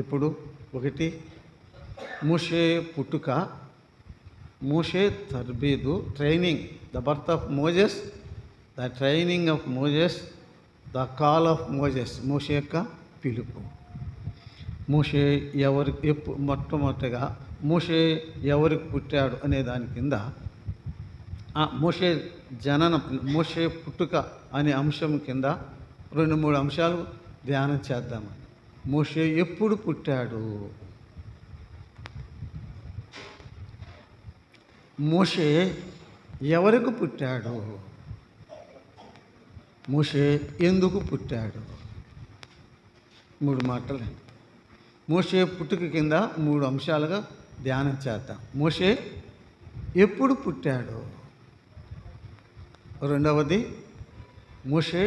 ఇప్పుడు ఒకటి మోషే పుట్టుక, మోషే తర్బీదు, training, the birth of Moses, the training of Moses, the call of Moses, మోషే యొక్క పిలుపు. మోషే మొట్టమొదటిగా మోషే ఎవరికి పుట్టాడు అనే దాని కింద మోషే జననం, మోషే పుట్టుక అనే అంశం కింద 2-3 అంశాలు ధ్యానం చేద్దామని. మోషే ఎప్పుడు పుట్టాడు? మోషే ఎవరికి పుట్టాడు? మోషే ఎందుకు పుట్టాడు? 3 మాటలు. మోషే పుట్టుక కింద 3 అంశాలుగా ధ్యానం చేద్దాం. మోషే ఎప్పుడు పుట్టాడు? రెండవది, మోషే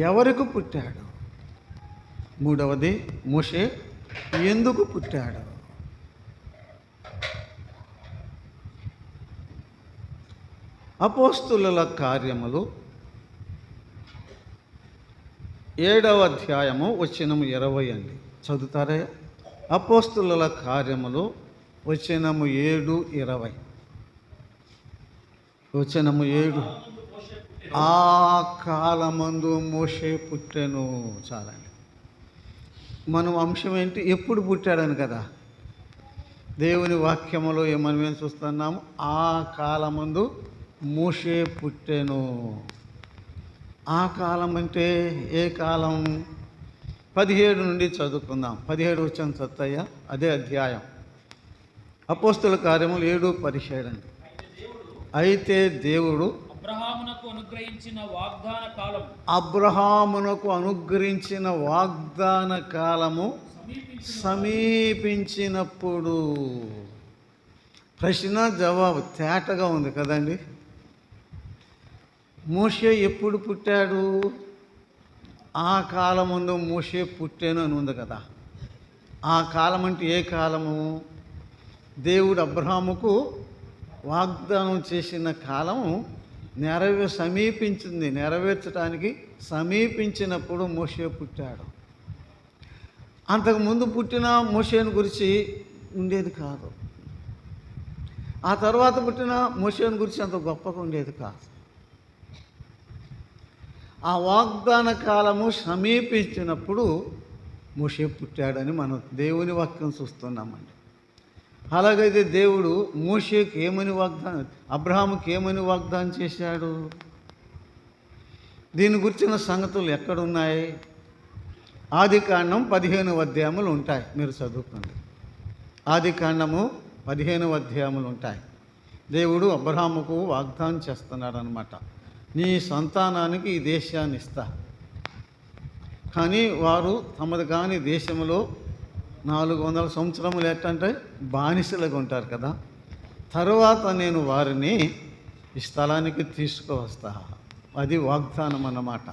ఎవరికి పుట్టాడు? మూడవది, మోషే ఎందుకు పుట్టాడు? అపోస్తుల కార్యములు 7వ అధ్యాయము వచనము 20 అండి. చదువుతారా? అపోస్తుల కార్యములు వచనము 7:20. వచనము 7. ఆ కాలమందు మోషే పుట్టెను. చాలండి. మనం అంశం ఏంటి? ఎప్పుడు పుట్టాడని కదా. దేవుని వాక్యములో మనం ఏం చూస్తున్నాము? ఆ కాలమందు మోషే పుట్టెను. ఆ కాలం అంటే ఏ కాలం? 17 నుండి చదువుకుందాం. 17 వచ్చిన సత్తయ్య, అదే అధ్యాయం. అపోస్తుల కార్యములు 7:17 అండి. అయితే దేవుడు అబ్రహామునకు అనుగ్రహించిన వాగ్దాన కాలము సమీపించినప్పుడు. ప్రశ్న జవాబు తేటగా ఉంది కదండి. మోషే ఎప్పుడు పుట్టాడు? ఆ కాలం ముందు మోషే పుట్టాను అని ఉంది కదా. ఆ కాలం అంటే ఏ కాలము? దేవుడు అబ్రహాముకు వాగ్దానం చేసిన కాలము సమీపించింది, నెరవేర్చడానికి సమీపించినప్పుడు మోషే పుట్టాడు. అంతకుముందు పుట్టిన మోషేను గురించి ఉండేది కాదు. ఆ తర్వాత పుట్టిన మోషేను గురించి అంత గొప్పగా ఉండేది కాదు. ఆ వాగ్దాన కాలము సమీపించినప్పుడు మోషే పుట్టాడని మనం దేవుని వాక్యం చూస్తున్నామండి. అలాగైతే దేవుడు మోషేకి ఏమని అబ్రహాముకి ఏమని వాగ్దానం చేశాడు? దీని గురించిన సంగతులు ఎక్కడున్నాయి? ఆదికాండం 15వ అధ్యాయములు ఉంటాయి, మీరు చదువుకోండి. ఆదికాండము 15వ అధ్యాయములు ఉంటాయి. దేవుడు అబ్రహాముకు వాగ్దానం చేస్తున్నాడు అనమాట. నీ సంతానానికి ఈ దేశాన్ని ఇస్తా, కానీ వారు తమది కాని దేశంలో 400 సంవత్సరములు ఏంటంటే బానిసలుగా ఉంటారు కదా. తరువాత నేను వారిని ఈ స్థలానికి తీసుకువస్తా. అది వాగ్దానం అన్నమాట.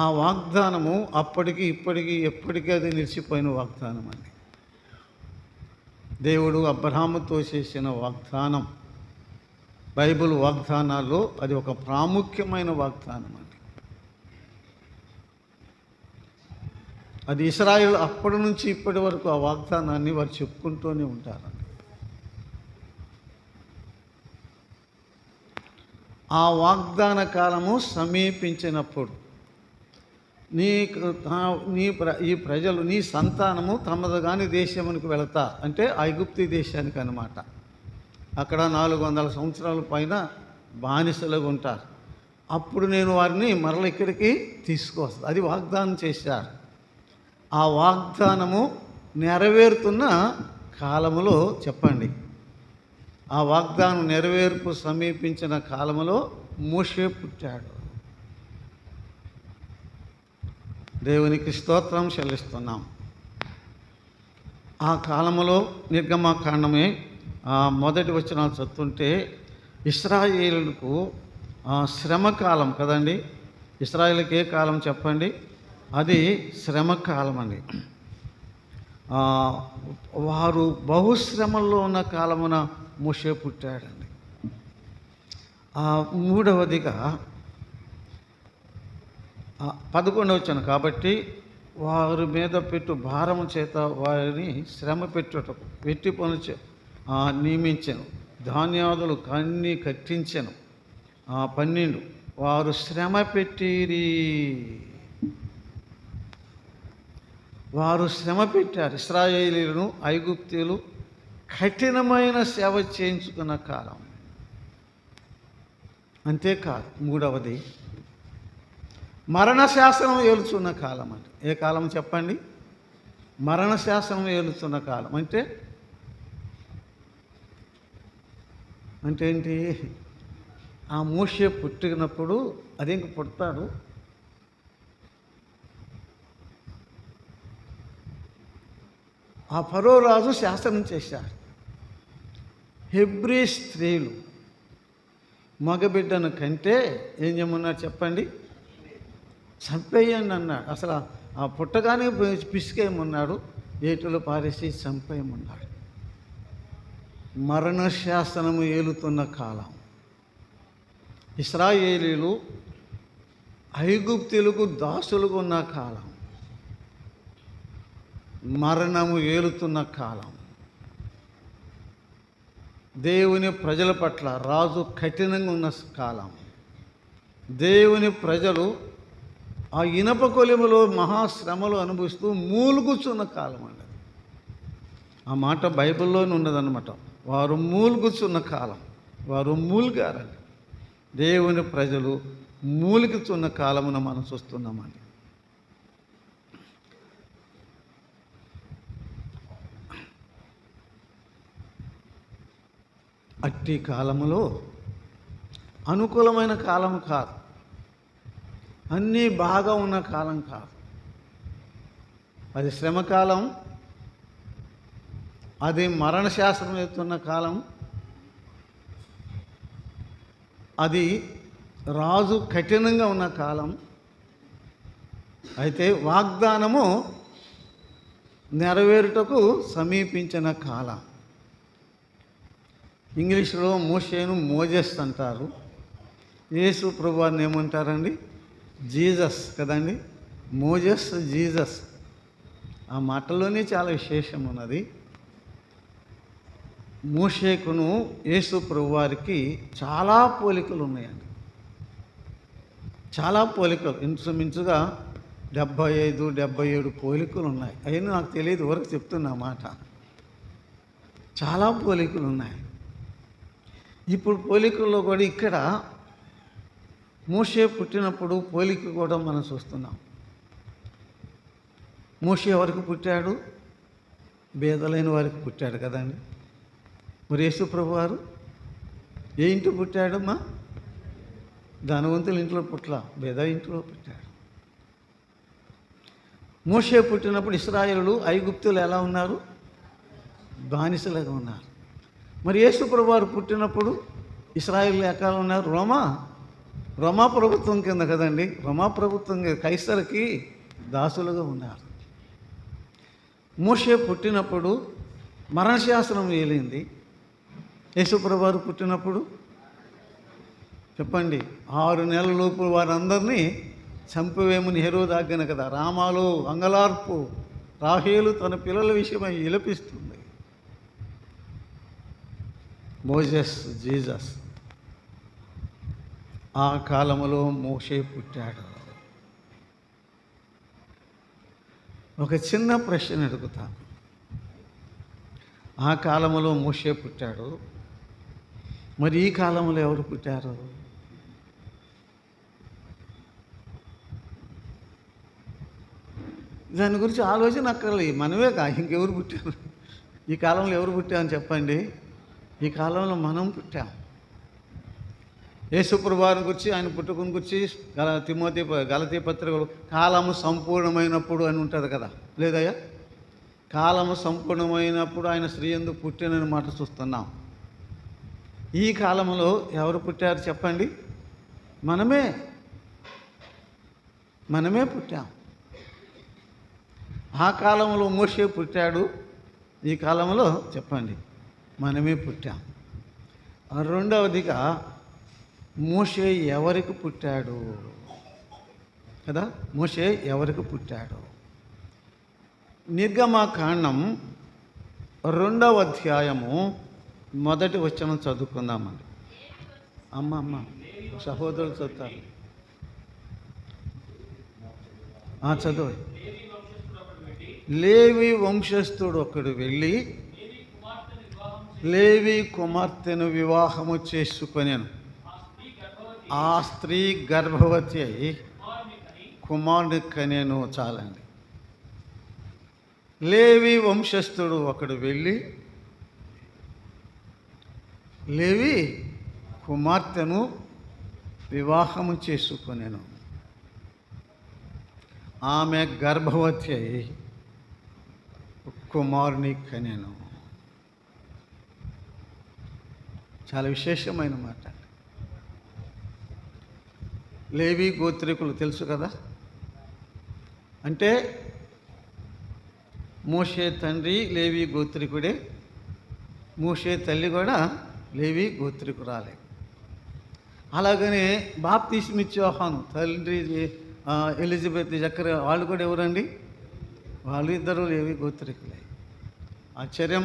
ఆ వాగ్దానము అప్పటికి ఇప్పటికీ ఎప్పటికీ అది నిలిచిపోయిన వాగ్దానం అండి. దేవుడు అబ్రహాముతో చేసిన వాగ్దానం బైబిల్ వాగ్దానాల్లో అది ఒక ప్రాముఖ్యమైన వాగ్దానం అండి. అది ఇశ్రాయేలు అప్పటి నుంచి ఇప్పటి వరకు ఆ వాగ్దానాన్ని వారు చెప్పుకుంటూనే ఉంటారండి. ఆ వాగ్దాన కాలము సమీపించినప్పుడు ఈ ప్రజలు, నీ సంతానము తమదు కాని దేశమునికి వెళతా, అంటే ఐగుప్తు దేశానికి అన్నమాట. అక్కడ 400 సంవత్సరాల పైన బానిసలుగా ఉంటారు. అప్పుడు నేను వారిని మరల ఇక్కడికి తీసుకువస్తాను. అది వాగ్దానం చేశారు. ఆ వాగ్దానము నెరవేరుతున్న కాలములో చెప్పండి, ఆ వాగ్దానం నెరవేర్పు సమీపించిన కాలములో మోషే పుట్టాడు. దేవునికి స్తోత్రం చెల్లిస్తున్నాం. ఆ కాలములో నిర్గమకాండమే మొదటి వచనాలు చదువుతుంటే ఇశ్రాయేలుకు శ్రమకాలం కదండి. ఇశ్రాయేలుకి ఏ కాలం చెప్పండి? అది శ్రమకాలం అండి. వారు బహుశ్రమల్లో ఉన్న కాలమున మోషే పుట్టాడండి. మూడవదిగా 11వ వచనం. కాబట్టి వారి మీద పెట్టు భారము చేత వారిని శ్రమ పెట్టుటకు వెట్టి పనులు నియమించెను. ధాన్యాదులు కన్ని కట్టించెను. 12 వారు శ్రమ పెట్టిరి. వారు శ్రమ పెట్టారు. ఇశ్రాయేలీయులను ఐగుప్తీయులు కఠినమైన సేవ చేయించుకున్న కాలం. అంతేకాదు, 3వది మరణశాసనం ఏలుచున్న కాలం. అంటే ఏ కాలం చెప్పండి? మరణశాసనం ఏలుచున్న కాలం అంటే ఏంటి? ఆ మోషే పుట్టినప్పుడు అది ఇంక పుడతాడు. ఆ ఫరో రాజు శాసనం చేశారు. హెబ్రీ స్త్రీలు మగబిడ్డను కంటే ఏం చేయమన్నారు చెప్పండి? చంపేయండి అన్నాడు. అసలు ఆ పుట్టగానే పిసికేయమన్నాడు. ఏటిలో పారేసి చంపేయమన్నాడు. మరణశాసనము ఏలుతున్న కాలం. ఇశ్రాయేలీలు ఐగుప్తీయులకు దాసులుగా ఉన్న కాలం. మరణము ఏలుతున్న కాలం. దేవుని ప్రజల పట్ల రాజు కఠినంగా ఉన్న కాలం. దేవుని ప్రజలు ఆ ఇనప కొలిములో మహాశ్రమలు అనుభవిస్తూ మూలుగుచున్న కాలం అండి. ఆ మాట బైబిల్లోనే ఉన్నదన్నమాట. వారు మూలుగుచున్న కాలం. వారు మూలుగారండి. దేవుని ప్రజలు మూలుగుచున్న కాలమున మనం చూస్తున్నామండి. అట్టి కాలములో అనుకూలమైన కాలం కాదు, అన్నీ బాగా ఉన్న కాలం కాదు. అది శ్రమకాలం, అది మరణశాస్త్రం ఎత్తున్న కాలం, అది రాజు కఠినంగా ఉన్న కాలం. అయితే వాగ్దానము నెరవేరుటకు సమీపించిన కాలం. ఇంగ్లీష్లో మోషేను మోజెస్ అంటారు. యేసు ప్రభువారిని ఏమంటారండి? జీసస్ కదండి. Moses, Jesus. ఆ మాటలోనే చాలా విశేషం ఉన్నది. మోషేకును యేసు ప్రభువారికి చాలా పోలికలు ఉన్నాయండి. చాలా పోలికలు, ఇంచుమించుగా 75, 77 పోలికలు ఉన్నాయి. అవన్నీ నాకు తెలియదు, వరకు చెప్తున్నా మాట. చాలా పోలికలు ఉన్నాయి. ఇప్పుడు పోలికల్లో కూడా ఇక్కడ మోషే పుట్టినప్పుడు పోలిక కూడా మనం చూస్తున్నాం. మోషే ఎవరికి పుట్టాడు? బేదలైన వారికి పుట్టాడు కదండి. మరి యేసు ప్రభు వారు ఏ ఇంట్లో పుట్టాడమ్మా? ధనవంతుల ఇంట్లో పుట్ల, బేద ఇంట్లో పుట్టాడు. మోషే పుట్టినప్పుడు ఇశ్రాయేలులు ఐగుప్తులు ఎలా ఉన్నారు? బానిసలుగా ఉన్నారు. మరి యేసు ప్రభు వారు పుట్టినప్పుడు ఇశ్రాయేలు ఎక్కడ ఉన్నారు? రోమా ప్రభుత్వం కింద కదండి. రోమా ప్రభుత్వం కైసరుకి దాసులుగా ఉన్నారు. మోషే పుట్టినప్పుడు మరణశాసనం ఏలింది. యేసు ప్రభు వారు పుట్టినప్పుడు చెప్పండి, 6 నెలల లోపు వారందరినీ చంపవేమని హెరోదు ఆజ్ఞ కదా. రామాలో అంగలార్పు, రాహేలు తన పిల్లల విషయమై విలపిస్తుంది. Moses, Jesus. ఆ కాలములో మోషే పుట్టాడు. ఒక చిన్న ప్రశ్న అడుగుతాను. ఆ కాలములో మోషే పుట్టాడు, మరి ఈ కాలంలో ఎవరు పుట్టారు? దాని గురించి ఆలోచన అక్కర్లేదు. మనమే ఇంకెవరు పుట్టారు? ఈ కాలంలో ఎవరు పుట్టామని చెప్పండి. ఈ కాలంలో మనం పుట్టాం. యేసు ప్రభువారిని గురించి, ఆయన పుట్టుకుని గురించి గలతీ పత్రికలు కాలము సంపూర్ణమైనప్పుడు అని ఉంటుంది కదా, లేదయ్యా? కాలము సంపూర్ణమైనప్పుడు ఆయన స్త్రీ యందు పుట్టినని మాట చూస్తున్నాం. ఈ కాలంలో ఎవరు పుట్టారు చెప్పండి? మనమే పుట్టాం. ఆ కాలంలో మోషే పుట్టాడు, ఈ కాలంలో చెప్పండి మనమే పుట్టాం. రెండవదిగా మోషే ఎవరికి పుట్టాడు కదా? మోషే ఎవరికి పుట్టాడు? నిర్గమకాండం 2వ అధ్యాయము 1వ వచనం చదువుకుందామండి. అమ్మ సహోదరులు చదువుతారు. చదువు. లేవి వంశస్థుడు ఒకడు వెళ్ళి లేవి కుమార్తెను వివాహము చేసుకొనెను. ఆ స్త్రీ గర్భవతి అయి కుమారుని కనెను. చాలండి. లేవి వంశస్థుడు ఒకడు వెళ్ళి లేవి కుమార్తెను వివాహము చేసుకొనెను. ఆమె గర్భవతి అయి కుమారుని కనెను. చాలా విశేషమైన మాట. లేవి గోత్రికులు తెలుసు కదా, అంటే మోషే తండ్రి లేవి గోత్రికుడే, మోషే తల్లి కూడా లేవి గోత్రికురాలే. అలాగనే బాప్తిస్మిచ్చే యోహాను తండ్రి ఎలిజబెత్ జక్కర వాళ్ళు కూడా ఎవరండి? వాళ్ళు ఇద్దరు లేవి గోత్రికులే. ఆశ్చర్యం.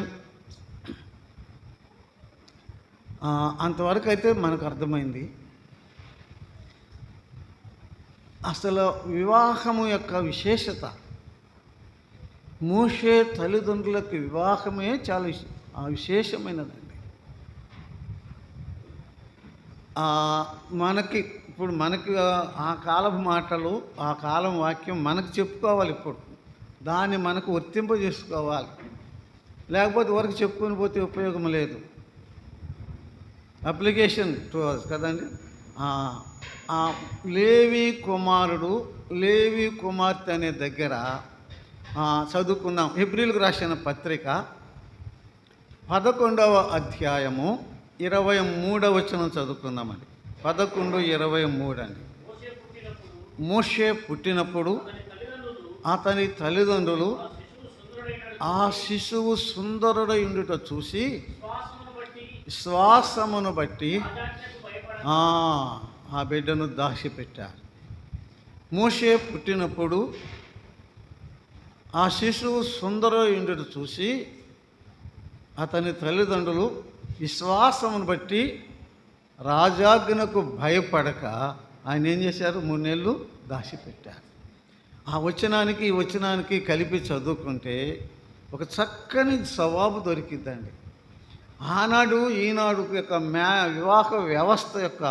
అంతవరకు అయితే మనకు అర్థమైంది. అసలు వివాహము యొక్క విశేషత, మోషే తల్లిదండ్రులకు వివాహమే చాలా విశేషమైనదండి. మనకి ఆ కాలపు మాటలు, ఆ కాలం వాక్యం మనకు చెప్పుకోవాలి. ఇప్పుడు దాన్ని మనకు వర్తింపజేసుకోవాలి. లేకపోతే వరకు చెప్పుకొని పోతే ఉపయోగం లేదు. అప్లికేషన్ టు అస్ కదండి. లేవి కుమారుడు లేవి కుమార్తె అనే దగ్గర చదువుకున్నాం. హెబ్రీలకు రాసిన పత్రిక 11వ అధ్యాయము 23వ వచనం చదువుకుందామండి. 11:23 అండి. మోషే పుట్టినప్పుడు అతని తల్లిదండ్రులు ఆ శిశువు సుందరుడై ఉండుట చూసి విశ్వాసమును బట్టి ఆ బిడ్డను దాచిపెట్టారు. మోషే పుట్టినప్పుడు ఆ శిశువు సుందరుడై ఉండుట చూసి అతని తల్లిదండ్రులు విశ్వాసమును బట్టి రాజాజ్ఞకు భయపడక ఆయన ఏం చేశారు? 3 నెలలు దాచిపెట్టారు. ఆ వచనానికి ఈ వచనానికి కలిపి చదువుకుంటే ఒక చక్కని జవాబు దొరికిద్దండి. ఆనాడు ఈనాడు యొక్క వివాహ వ్యవస్థ యొక్క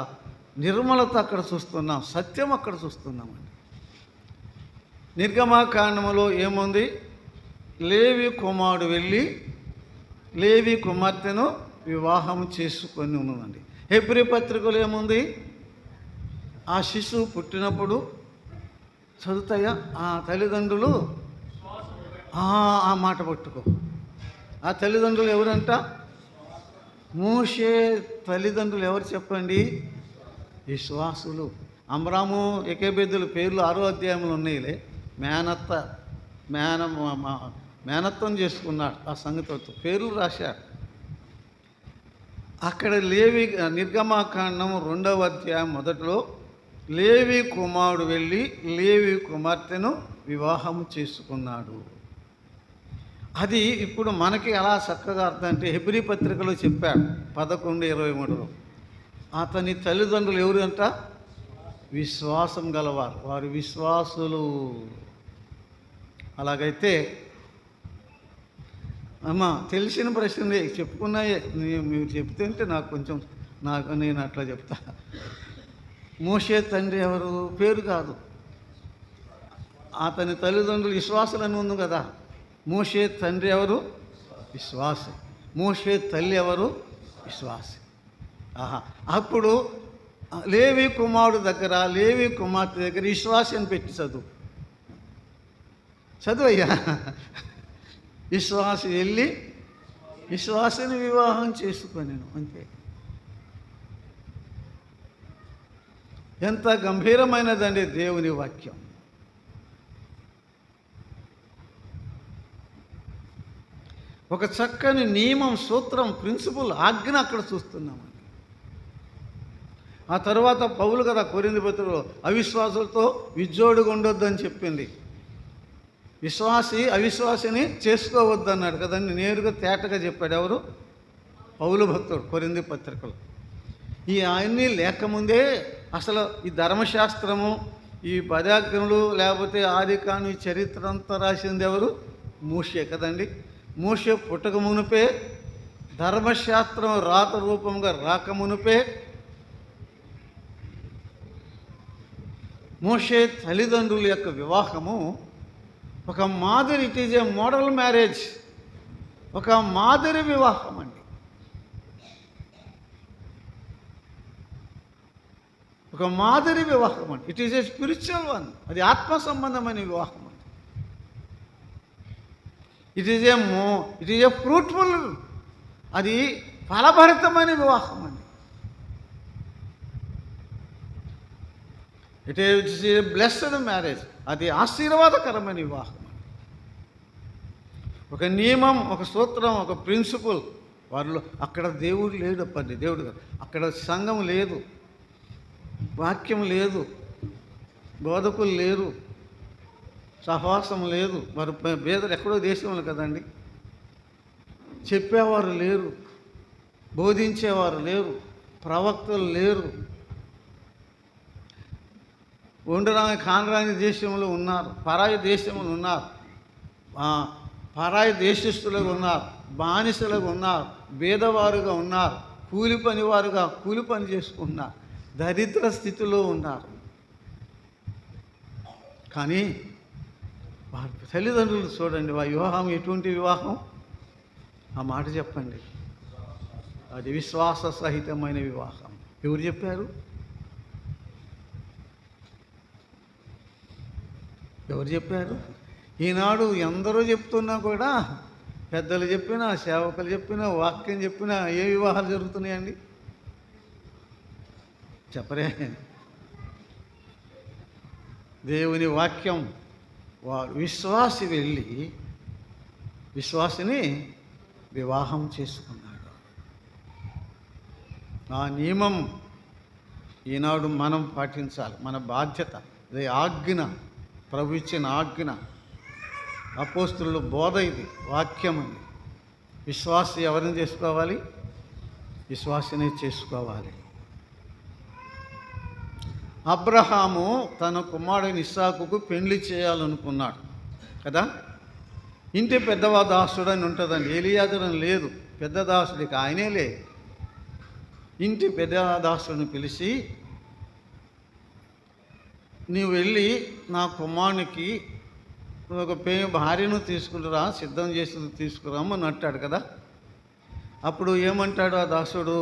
నిర్మలత అక్కడ చూస్తున్నాం, సత్యం అక్కడ చూస్తున్నామండి. నిర్గమకాండములో ఏముంది? లేవి కుమారుడు వెళ్ళి లేవి కుమార్తెను వివాహం చేసుకొని ఉన్నదండి. హెబ్రీ పత్రికలో ఏముంది? ఆ శిశువు పుట్టినప్పుడు చదువుతాయా ఆ తల్లిదండ్రులు, ఆ మాట పట్టుకో. ఆ తల్లిదండ్రులు ఎవరంట? మోషే తల్లిదండ్రులు ఎవరు చెప్పండి? విశ్వాసులు. అమ్రాము ఎకేబెద్దుల పేర్లు 6వ అధ్యాయంలో ఉన్నాయిలే. మేనత్వం చేసుకున్నాడు. ఆ సంగతితో పేర్లు రాశాడు. అక్కడ లేవి నిర్గమకాండం 2వ అధ్యాయం మొదట్లో లేవి కుమారుడు వెళ్ళి లేవి కుమార్తెను వివాహం చేసుకున్నాడు. అది ఇప్పుడు మనకి ఎలా చక్కగా అర్థం అంటే హెబ్రీ పత్రికలో చెప్పాడు 11:23లో. అతని తల్లిదండ్రులు ఎవరు అంట? విశ్వాసం గలవారు, వారు విశ్వాసులు. అలాగైతే తెలిసిన ప్రశ్న చెప్పుకున్నాయే, మీరు చెప్తుంటే నాకు కొంచెం నేను అట్లా చెప్తా. మోషే తండ్రి ఎవరు? పేరు కాదు, అతని తల్లిదండ్రులు విశ్వాసులని ఉంది కదా. మోషే తండ్రి ఎవరు? విశ్వాసి. మోషే తల్లి ఎవరు? విశ్వాసి. అప్పుడు లేవి కుమారుడు దగ్గర లేవి కుమార్తె దగ్గర విశ్వాసి అని పెట్టి చదువయ్యా. విశ్వాసి వెళ్ళి విశ్వాసిని వివాహం చేసుకొనెను. అంతే. ఎంత గంభీరమైనదండి దేవుని వాక్యం. ఒక చక్కని నియమం, సూత్రం, ప్రిన్సిపల్, ఆజ్ఞ అక్కడ చూస్తున్నామండి. ఆ తర్వాత పౌలు కదా కొరింథీ పత్రికలో అవిశ్వాసులతో విజ్జోడుగా ఉండొద్దని చెప్పింది. విశ్వాసి అవిశ్వాసిని చేసుకోవద్దు అన్నాడు కదండి. నేరుగా తేటగా చెప్పాడు. ఎవరు? పౌలు భక్తుడు కొరింథీ పత్రికలు. ఈ అన్నీ లేకముందే అసలు ఈ ధర్మశాస్త్రము, ఈ 10 ఆజ్ఞలు, లేకపోతే ఆదికాండం, ఈ చరిత్ర అంతా రాసింది ఎవరు? మోషే కదండి. మోషే పుట్టక మునిపే, ధర్మశాస్త్రం రాత రూపంగా రాకమునిపే మోషే తల్లిదండ్రుల యొక్క వివాహము ఒక మాదిరి, it is a model marriage, ఒక మాదిరి వివాహం అండి. ఒక మాదిరి వివాహం అండి. It is a spiritual one, అది ఆత్మ సంబంధమైన వివాహం అండి. ఇట్ ఈజ్ ఏ ఫ్రూట్ఫుల్, అది ఫలభరితమైన వివాహం అండి. It is a blessed marriage, అది ఆశీర్వాదకరమైన వివాహం. ఒక నియమం, ఒక సూత్రం, ఒక ప్రిన్సిపల్ వారిలో. అక్కడ దేవుడు లేడు అప్పండి, దేవుడు అక్కడ సంఘం లేదు, వాక్యం లేదు, బోధకులు లేరు, సహవాసం లేదు. వారు పేదలు ఎక్కడో దేశంలో కదండి. చెప్పేవారు లేరు, బోధించేవారు లేరు, ప్రవక్తలు లేరు. ఉండరాని కానరాని దేశంలో ఉన్నారు, పరాయి దేశంలో ఉన్నారు, పరాయి దేశస్తులుగా ఉన్నారు, బానిసలుగా ఉన్నారు, బీదవారుగా ఉన్నారు, కూలి పని చేసుకుంటున్నారు, దరిద్ర స్థితిలో ఉన్నారు. కానీ వారి తల్లిదండ్రులు చూడండి, వారి వివాహం ఎటువంటి వివాహం? ఆ మాట చెప్పండి. అది విశ్వాస సహితమైన వివాహం. ఎవరు చెప్పారు? ఎవరు చెప్పారు? ఈనాడు ఎందరో చెప్తున్నా కూడా, పెద్దలు చెప్పినా, సేవకులు చెప్పినా, వాక్యం చెప్పినా ఏ వివాహాలు జరుగుతున్నాయండి? చెప్పరే. దేవుని వాక్యం, విశ్వాసి వెళ్ళి విశ్వాసిని వివాహం చేసుకున్నాడు. ఆ నియమం ఈనాడు మనం పాటించాలి, మన బాధ్యత. ఇది ఆజ్ఞ, ప్రభు ఇచ్చిన ఆజ్ఞ, అపోస్తుల బోధ, ఇది వాక్యం అండి. విశ్వాసి ఎవరిని చేసుకోవాలి? విశ్వాసిని చేసుకోవాలి. అబ్రహాము తన కుమారుని ఇస్సాకుకు పెళ్లి చేయాలనుకున్నాడు కదా. ఇంటి పెద్దవా దాసుడు అని ఉంటుందండి, ఎలియాజరు లేదు, పెద్ద దాసుడికి ఆయనే లే. ఇంటి పెద్ద దాసుడిని పిలిచి, నీవు వెళ్ళి నా కుమారునికి ఒక భార్యను తీసుకుంటురా, సిద్ధం చేసి తీసుకురామని అంటాడు కదా. అప్పుడు ఏమంటాడు ఆ దాసుడు?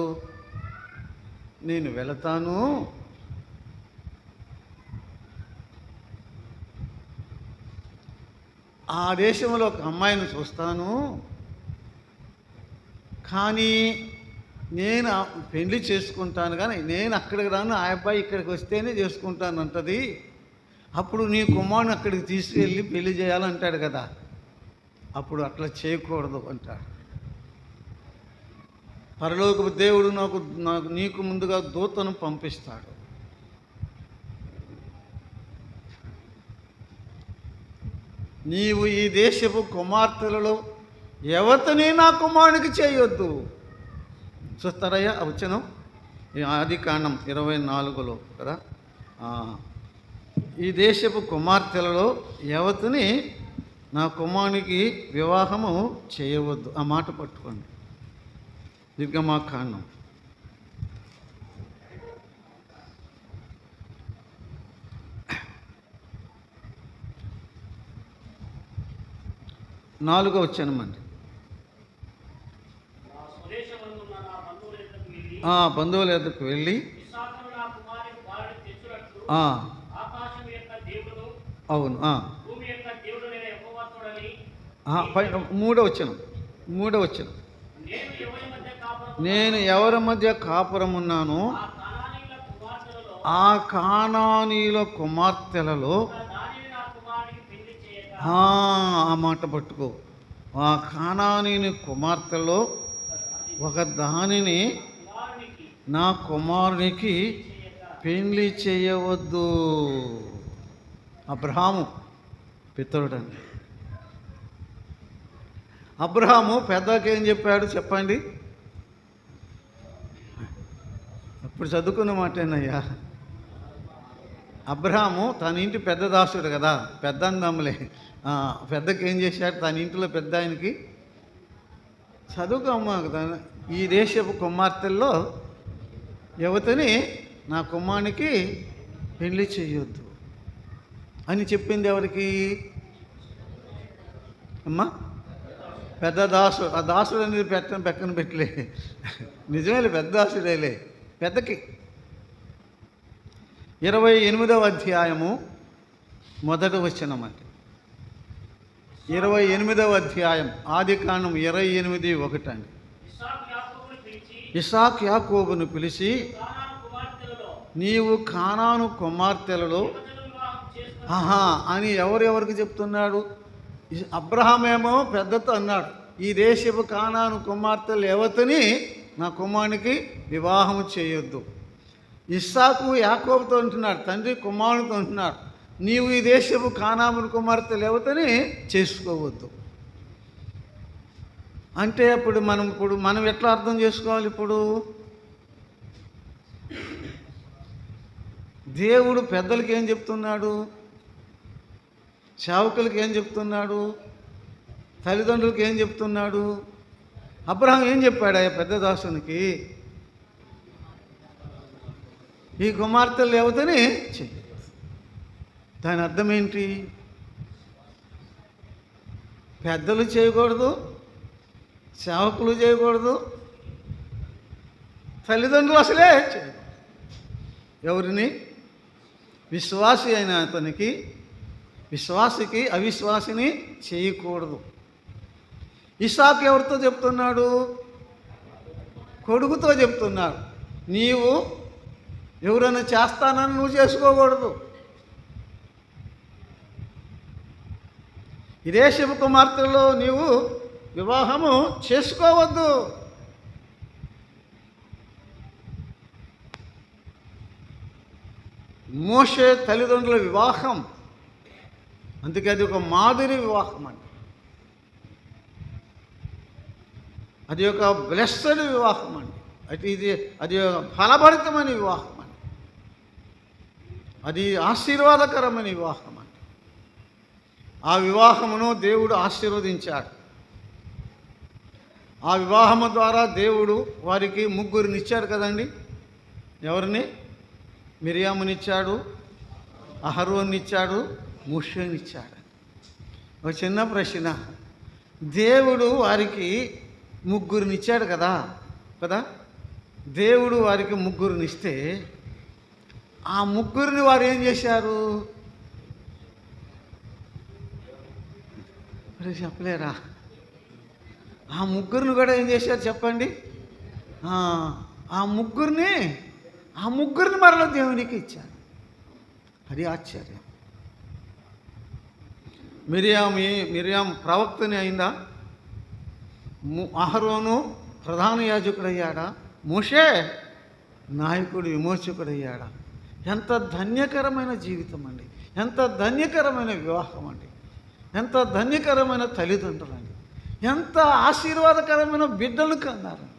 నేను వెళతాను, ఆ దేశంలో ఒక అమ్మాయిని చూస్తాను, కానీ నేను పెళ్లి చేసుకుంటాను, కానీ నేను అక్కడికి రాను, ఆ అబ్బాయి ఇక్కడికి వస్తేనే చేసుకుంటాను అంటది. అప్పుడు నీ కుమారుని అక్కడికి తీసుకెళ్ళి పెళ్లి చేయాలంటాడు కదా. అప్పుడు అట్లా చేయకూడదు అంటాడు. పరలోకపు దేవుడు నీకు ముందుగా దూతను పంపిస్తాడు. నీవు ఈ దేశపు కుమార్తెలలో ఎవరిని నా కుమారునికి చేయొద్దు. చూస్తారయ్యా ఆ వచనం, ఆదికాండం 24లో కదా. ఈ దేశపు కుమార్తెలలో ఎవరిని నా కుమారునికి వివాహము చేయవద్దు. ఆ మాట పట్టుకోండి. నిర్గమాకాండం 4వ వచనమండి. బంధువుల యొద్దకు వెళ్ళి, అవును, 3వ వచనం, నేను ఎవరి మధ్య కాపురమున్నానో ఆ కానానీయుల కుమార్తెలలో, ఆ మాట పట్టుకో, ఆ కానానీయుని కుమార్తెలో ఒక దానిని నా కుమారునికి పెళ్లి చేయవద్దు. అబ్రహాము పితరుడండి. అబ్రహాము పెద్దకి ఏం చెప్పాడు చెప్పండి? ఇప్పుడు చదువుకున్న మాటేనయ్యా. అబ్రహాము తన ఇంటి పెద్ద దాసుడు కదా, పెద్ద అందములే. పెద్దకి ఏం చేశాడు? తన ఇంటిలో పెద్ద ఆయనకి చదువుకోమ్మా, ఈ దేశపు కుమార్తెల్లో యువతని నా కుమారునికి పెళ్లి చేయొద్దు అని చెప్పింది ఎవరికి? అమ్మా, పెద్ద దాసుడు. ఆ దాసుడు అనేది పక్కన పెట్టలే, నిజమేలే, పెద్ద దాసుడేలే. పెద్దకి 28వ అధ్యాయము మొదటి వచనం అంటే 28వ అధ్యాయం ఆదికాండం 28:1 అండి. ఇస్సాకు యాకోబును పిలిచి, నీవు కానాను కుమార్తెలలో అని ఎవరెవరికి చెప్తున్నాడు? అబ్రహామేమో పెద్దతో అన్నాడు, ఈ దేశపు కానాను కుమార్తెలు ఎవతని నా కుమారునికి వివాహం చేయొద్దు. ఇస్సాకు యాకోబుతో అంటున్నాడు, తండ్రి కుమారునితో అంటున్నాడు, నీవు ఈ దేశపు కానాను కుమార్తెలు ఎవతని చేసుకోవద్దు అంటే అప్పుడు మనం ఎట్లా అర్థం చేసుకోవాలి? ఇప్పుడు దేవుడు పెద్దలకి ఏం చెప్తున్నాడు? సేవకులకి ఏం చెప్తున్నాడు? తల్లిదండ్రులకి ఏం చెప్తున్నాడు? అబ్రహాం ఏం చెప్పాడు ఆ పెద్ద దాసునికి? ఈ కుమార్తెలు లేవతని చెయ్యి. దాని అర్థం ఏంటి? పెద్దలు చేయకూడదు, సేవకులు చేయకూడదు, తల్లిదండ్రులు అసలే చేయకూడదు. ఎవరిని? విశ్వాసి అయిన అతనికి, విశ్వాసికి అవిశ్వాసిని చేయకూడదు. ఇస్సాకు ఎవరితో చెప్తున్నాడు? కొడుకుతో చెప్తున్నాడు, నీవు ఎవరైనా చేస్తానని నువ్వు చేసుకోకూడదు. ఈ దేశపు కుమార్తెలో నీవు వివాహము చేసుకోవద్దు. మోషే తల్లిదండ్రుల వివాహం, అందుకే అది ఒక మాదిరి వివాహం అండి. అది ఒక బ్లెస్డ్ వివాహం అండి. అది ఫలభరితమైన వివాహం అండి. అది ఆశీర్వాదకరమైన వివాహం అండి. ఆ వివాహమును దేవుడు ఆశీర్వదించాడు. ఆ వివాహము ద్వారా దేవుడు వారికి ముగ్గురినిచ్చాడు కదండి. ఎవరిని? మిరియామునిచ్చాడు, అహరోనిచ్చాడు, మోషేనిచ్చాడు. ఒక చిన్న ప్రశ్న, దేవుడు వారికి ముగ్గురినిచ్చాడు కదా. దేవుడు వారికి ముగ్గురినిస్తే ఆ ముగ్గురిని వారు ఏం చేశారు? చెప్పలేరా? ఆ ముగ్గురిని కూడా ఏం చేశారు చెప్పండి? ఆ ముగ్గురిని మరలా దేవునికి ఇచ్చారు. అది ఆశ్చర్యం. మిరియాం ప్రవక్తని అయిందా? అహరోను ప్రధాన యాజకుడయ్యాడా? మోషే నాయకుడు విమోచకుడయ్యాడా? ఎంత ధన్యకరమైన జీవితం అండి, ఎంత ధన్యకరమైన వివాహం అండి, ఎంత ధన్యకరమైన తల్లిదండ్రులు అండి, ఎంత ఆశీర్వాదకరమైన బిడ్డలు కన్నారండి.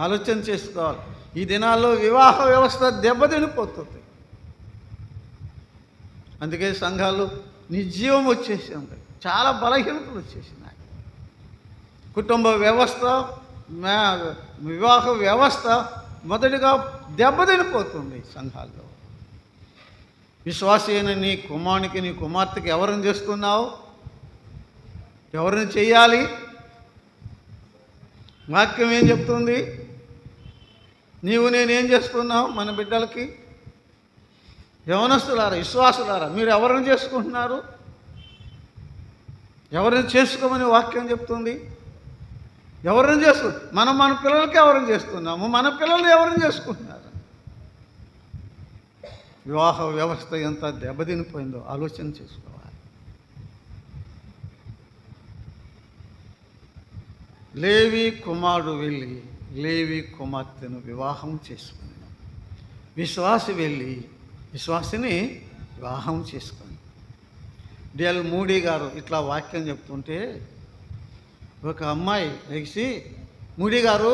ఆలోచన చేసుకోవాలి. ఈ దినాల్లో వివాహ వ్యవస్థ దెబ్బతినిపోతుంది. అందుకే సంఘాలు నిర్జీవం వచ్చేసి ఉంటాయి, చాలా బలహీనతలు వచ్చేసినాయి. కుటుంబ వ్యవస్థ, వివాహ వ్యవస్థ మొదటిగా దెబ్బతినిపోతుంది సంఘాల్లో. విశ్వాసి అయిన నీ కుమారునికి, నీ కుమార్తెకి ఎవరిని చేస్తున్నావు? ఎవరిని చెయ్యాలి? వాక్యం ఏం చెప్తుంది? నీవు నేనేం చేస్తున్నావు మన బిడ్డలకి? యవనస్తులారా, విశ్వాసులారా, మీరు ఎవరిని చేసుకుంటున్నారు? ఎవరిని చేసుకోమని వాక్యం చెప్తుంది? ఎవరిని మనం మన పిల్లలకి ఎవరిని చేస్తున్నాము? మన పిల్లల్ని ఎవరిని చేసుకుంటున్నారు? వివాహ వ్యవస్థ ఎంత దెబ్బతినిపోయిందో ఆలోచన చేసుకోవాలి. లేవి కుమారుడు వెళ్ళి లేవి కుమార్తెను వివాహం చేసుకున్నాడు. విశ్వాసి వెళ్ళి విశ్వాసిని వివాహం చేసుకొని. డిఎల్ మూడీ గారు ఇట్లా వాక్యం చెప్తుంటే ఒక అమ్మాయి లెగిసి, మూడీ గారు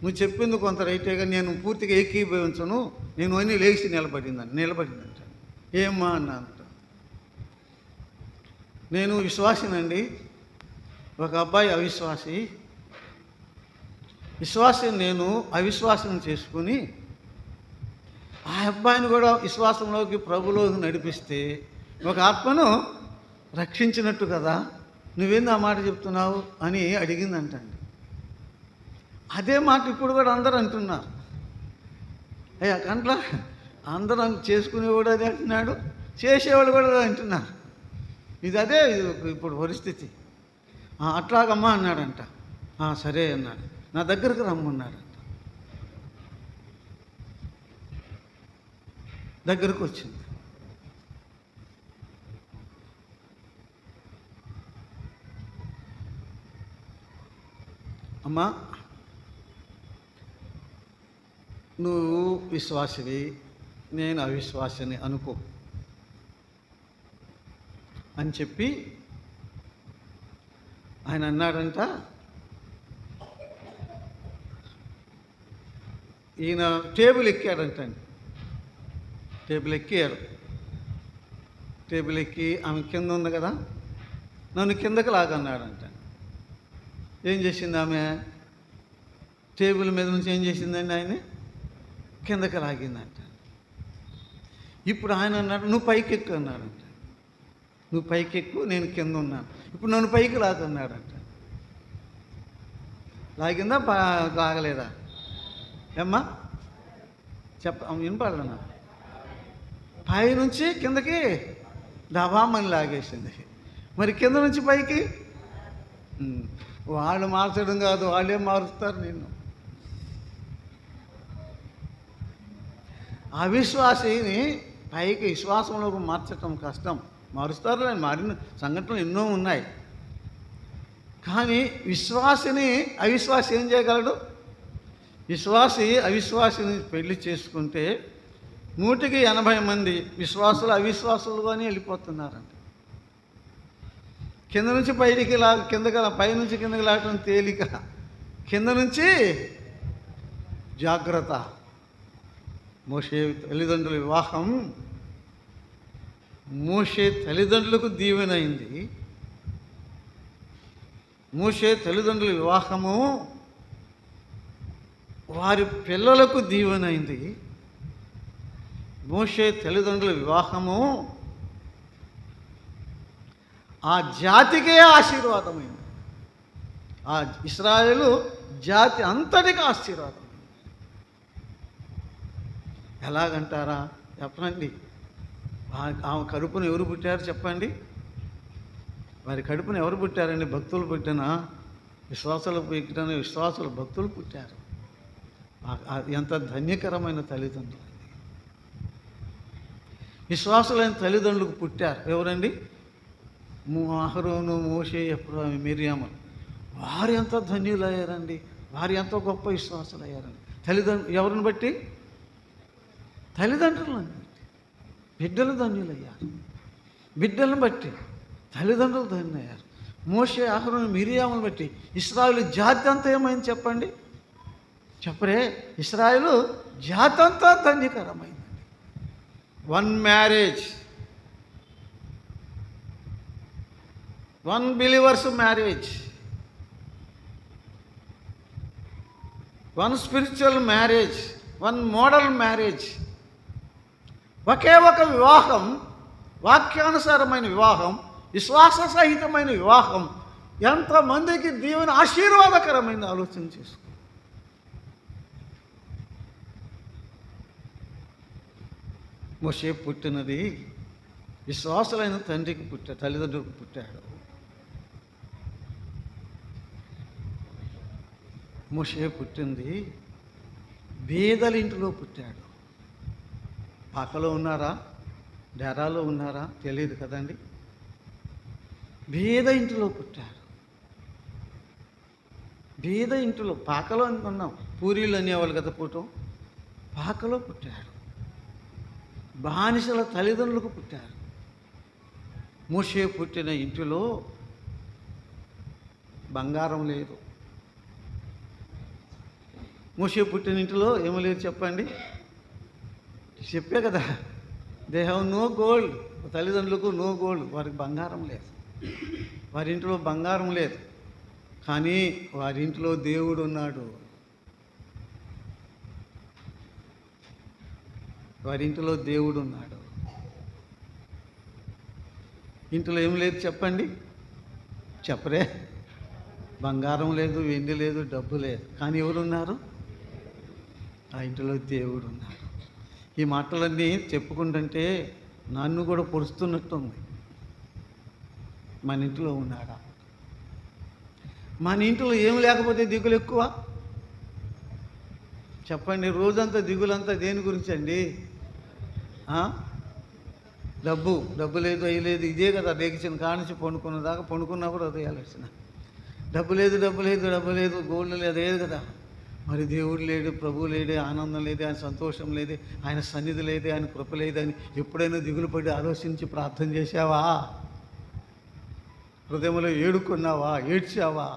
నువ్వు చెప్పింది కొంత రైటేగా, నేను పూర్తిగా ఏకీభవించను, నేను అన్నీ లేచి నిలబడిందంట. ఏమ్మా అన్నానంట. నేను విశ్వాసినండి, ఒక అబ్బాయి విశ్వాసి నేను అవిశ్వాసం చేసుకుని ఆ అబ్బాయిని కూడా విశ్వాసంలోకి ప్రభులోకి నడిపిస్తే ఒక ఆత్మను రక్షించినట్టు కదా, నువ్వేంది ఆ మాట చెప్తున్నావు అని అడిగిందంటండి. అదే మాట ఇప్పుడు కూడా అందరూ అంటున్నారు. అయ్యా కంట్ల అందరూ చేసుకునేవాడు అదే అంటున్నాడు, చేసేవాళ్ళు కూడా అదే అంటున్నారు. అదే ఇప్పుడు పరిస్థితి. అట్లాగమ్మా అన్నాడంట. సరే అన్నాడు. నా దగ్గరకు రమ్మన్నాడంట. దగ్గరకు వచ్చింది. అమ్మా, నువ్వు విశ్వాసివి, నేను అవిశ్వాసిని అనుకో అని చెప్పి ఆయన అన్నాడంట. ఈయన టేబుల్ ఎక్కాడంటండి. టేబుల్ ఎక్కి ఆమె కింద ఉంది కదా, నన్ను కిందకి లాగన్నాడంట. ఏం చేసింది ఆమె? టేబుల్ మీద నుంచి ఏం చేసిందండి? ఆయన కిందకి లాగిందంట. ఇప్పుడు ఆయన అన్నాడు, నువ్వు పైకి ఎక్కు అన్నాడంట. నువ్వు పైకి ఎక్కు, నేను కింద ఉన్నాను, ఇప్పుడు నన్ను పైకి లాగన్నాడంట. లాగిందా లాగలేదా? ఏమ్మా వినపడలేనా? పైనుంచి కిందకి దబామని లాగేసింది. మరి కింద నుంచి పైకి వాళ్ళు మార్చడం కాదు, వాళ్ళే మారుస్తారు నిన్ను. అవిశ్వాసిని పైకి విశ్వాసంలోకి మార్చటం కష్టం. మారుస్తారు, మారిన సంఘటనలు ఎన్నో ఉన్నాయి. కానీ అవిశ్వాసి ఏం చేయగలడు? అవిశ్వాసిని పెళ్లి చేసుకుంటే 180 మంది విశ్వాసులు అవిశ్వాసులుగానే వెళ్ళిపోతున్నారంట. కింద నుంచి పైకి పైనుంచి కిందకి లాగటం తేలిక, కింద నుంచి జాగ్రత్త. మోషే తల్లిదండ్రుల వివాహం మోషే తల్లిదండ్రులకు దీవెనైంది. మోషే తల్లిదండ్రుల వివాహము వారి పిల్లలకు దీవెనైంది. మోషే తల్లిదండ్రుల వివాహము ఆ జాతికే ఆశీర్వాదమైంది. ఆ ఇశ్రాయేలు జాతి అంతటికి ఆశీర్వాదం. ఎలాగంటారా? చెప్పండి. ఆమె కడుపును ఎవరు పుట్టారు చెప్పండి? వారి కడుపును ఎవరు పుట్టారండి? భక్తులు పుట్టినా, విశ్వాసులు పుట్టిన విశ్వాసులు భక్తులు పుట్టారు. ఎంత ధన్యకరమైన తల్లిదండ్రులు. విశ్వాసులైన తల్లిదండ్రులకు పుట్టారు. ఎవరండి? అహరోను, మోషే, ఎఫ్రాయిము, మిర్యాము. వారు ఎంత ధన్యులయ్యారండి, వారు ఎంత గొప్ప విశ్వాసులు అయ్యారండి. ఎవరిని బట్టి? తల్లిదండ్రులను బట్టి బిడ్డలు ధన్యులయ్యారు. బిడ్డలను బట్టి తల్లిదండ్రులు ధన్యులయ్యారు. మోషే, అహరోను, మిర్యామును బట్టి ఇశ్రాయేలు జాతి అంతా ఏమైంది చెప్పండి? చెప్పరే? ఇశ్రాయేలు జాతి అంతా ధన్యకరమైందండి. One marriage, one believers marriage, one spiritual marriage, one model marriage. ఒకే ఒక వివాహం, వాక్యానుసారమైన వివాహం, విశ్వాస సహితమైన వివాహం ఎంతమందికి దీవెన ఆశీర్వాదకరమైన ఆలోచన చేసుకో. మోషే పుట్టినది విశ్వాసులైన తండ్రికి తల్లిదండ్రులకు పుట్టాడు. మోషే పుట్టింది బీదల ఇంటిలో పుట్టాడు. పాకలో ఉన్నారా, డేరాలో ఉన్నారా తెలియదు కదండి. బీద ఇంటిలో పుట్టాడు. బీద ఇంటిలో, పాకలో అనుకున్నాం, పూరీలు అనేవాళ్ళు కదా పూటం, పాకలో పుట్టాడు. బానిసల తల్లిదండ్రులకు పుట్టారు. మోషే పుట్టిన ఇంటిలో బంగారం లేదు. మోషే పుట్టిన ఇంటిలో ఏమో లేదు చెప్పండి. చెప్పే కదా, దే హ్యావ్ నో గోల్డ్. తల్లిదండ్రులకు నో గోల్డ్, వారికి బంగారం లేదు. వారి ఇంట్లో బంగారం లేదు, కానీ వారి ఇంట్లో దేవుడు ఉన్నాడు. వారి ఇంట్లో దేవుడు ఉన్నాడు. ఇంట్లో ఏం లేదు చెప్పండి, చెప్పరే. బంగారం లేదు, వెండి లేదు, డబ్బు లేదు, కానీ ఎవరున్నారు? ఆ ఇంట్లో దేవుడు ఉన్నాడు. ఈ మాటలన్నీ చెప్పుకుంటుంటే నన్ను కూడా పొడుస్తున్నట్టుంది. మన ఇంట్లో ఉన్నాడా? మన ఇంట్లో ఏం లేకపోతే దిగులు ఎక్కువ చెప్పండి. రోజంతా దిగులంతా దేని గురించి అండి? డబ్బు లేదు, అయ్యి లేదు, ఇదే కదా రేగిచిన కానించి పండుకున్న దాకా. పండుకున్నప్పుడు అదే ఆలోచన. డబ్బు లేదు, గోల్డ్ లేదు, అదే కదా. మరి దేవుడు లేడు, ప్రభువు లేడే, ఆనందం లేదే, ఆయన సంతోషం లేదే, ఆయన సన్నిధి లేదే, ఆయన కృప లేదని ఎప్పుడైనా దిగులు పడి ఆలోచించి ప్రార్థన చేశావా? హృదయంలో ఏడుకున్నావా? ఏడ్చావా?